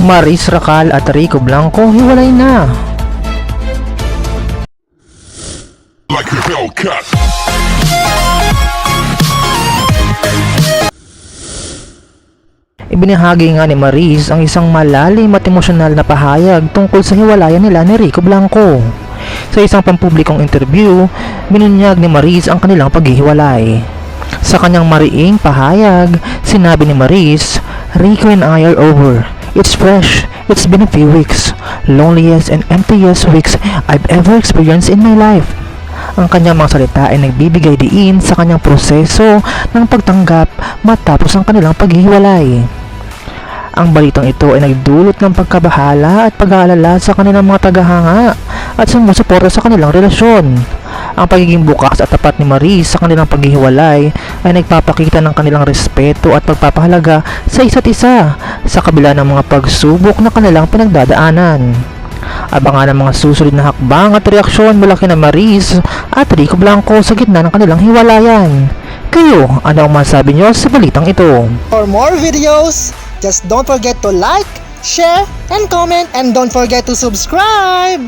Maris Racal at Rico Blanco hiwalay na. Like a Hellcat. Ibinahagi nga ni Maris ang isang malalim at emosyonal na pahayag tungkol sa hiwalayan nila ni Rico Blanco. Sa isang pampublikong interview, binunyag ni Maris ang kanilang paghihiwalay. Sa kanyang mariing pahayag, sinabi ni Maris, "Rico and I are over. It's fresh. It's been a few weeks. Loneliest and emptiest weeks I've ever experienced in my life." Ang kanyang mga salita ay nagbibigay diin sa kanyang proseso ng pagtanggap matapos ang kanilang paghihiwalay. Ang balitang ito ay nagdulot ng pagkabahala at pag-aalala sa kanilang mga tagahanga at sumusuporta sa kanilang relasyon. Ang pagiging bukas at tapat ni Maris sa kanilang paghihiwalay ay nagpapakita ng kanilang respeto at pagpapahalaga sa isa't isa sa kabila ng mga pagsubok na kanilang pinagdadaanan. Abangan ang mga susunod na hakbang at reaksyon mula kina Maris at Rico Blanco sa gitna ng kanilang hiwalayan. Kayo, ano ang masabi nyo sa balitang ito? For more videos, just don't forget to like, share, and comment, and don't forget to subscribe!